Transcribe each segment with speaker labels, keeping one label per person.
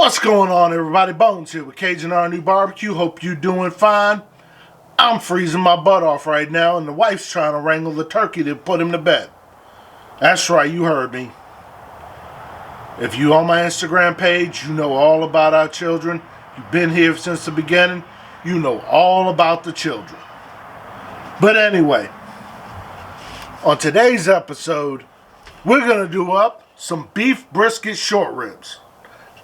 Speaker 1: What's going on, everybody? Bones here with Cajun RNEWBBQ. Hope you doing fine. I'm freezing my butt off right now, and the wife's trying to wrangle the turkey to put him to bed. That's right, you heard me. If you on my Instagram page, you know all about our children. You've been here since the beginning. You know all about the children. But anyway, on today's episode, we're going to do up some beef brisket short ribs.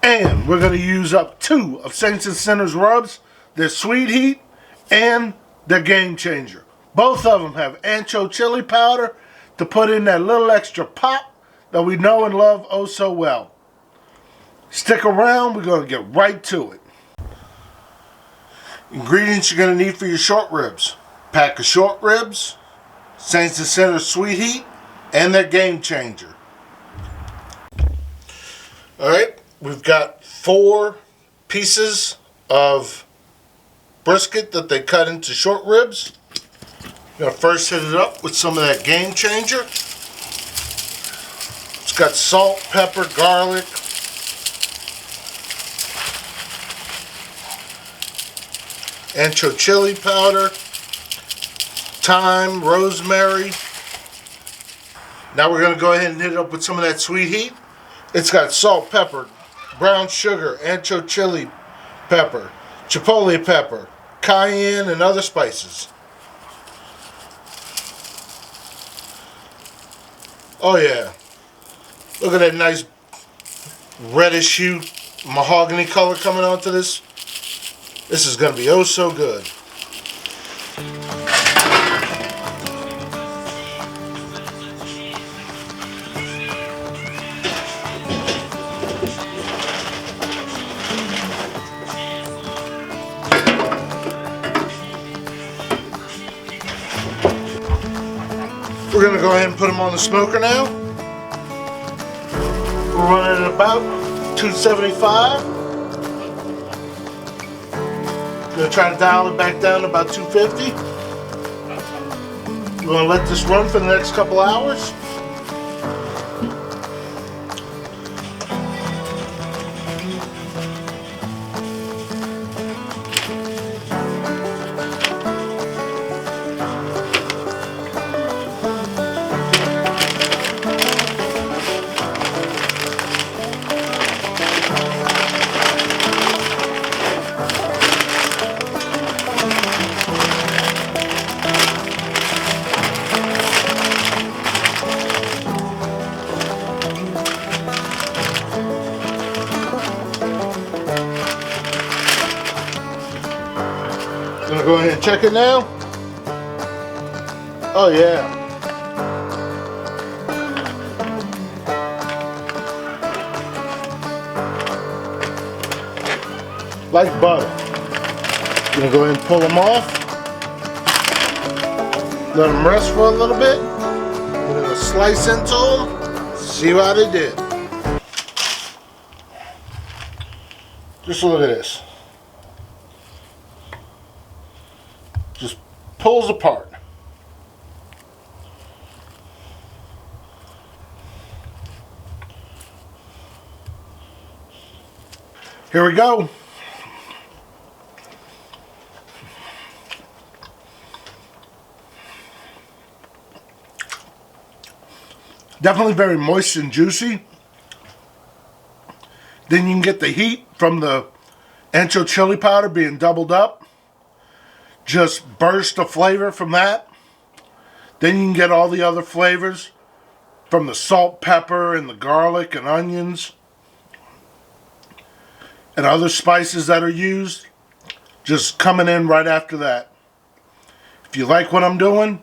Speaker 1: And we're going to use up 2 of Saints and Sinners rubs, their sweet heat, and their game changer. Both of them have ancho chili powder to put in that little extra pop that we know and love oh so well. Stick around, we're going to get right to it. Ingredients you're going to need for your short ribs. Pack of short ribs, Saints and Sinners sweet heat, and their game changer. Alright. We've got 4 pieces of brisket that they cut into short ribs. I'm going to first hit it up with some of that game changer. It's got salt, pepper, garlic, ancho chili powder, thyme, rosemary. Now we're going to go ahead and hit it up with some of that sweet heat. It's got salt, pepper, brown sugar, ancho chili pepper, chipotle pepper, cayenne, and other spices. Oh yeah. Look at that nice reddish hue, mahogany color coming onto this. This is going to be oh so good. We're going to go ahead and put them on the smoker now. We're running at about 275. Going to try to dial it back down to about 250. We're going to let this run for the next couple hours. Gonna go ahead and check it now. Oh yeah. Like butter. Gonna go ahead and pull them off. Let them rest for a little bit. We're gonna slice into them. See how they did. Just look at this. Just pulls apart. Here we go. Definitely very moist and juicy. Then you can get the heat from the ancho chili powder being doubled up. Just burst of flavor from that. Then you can get all the other flavors from the salt, pepper, and the garlic and onions and other spices that are used, just coming in right after that. If you like what I'm doing,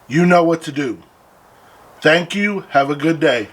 Speaker 1: you know what to do. Thank you. Have a good day.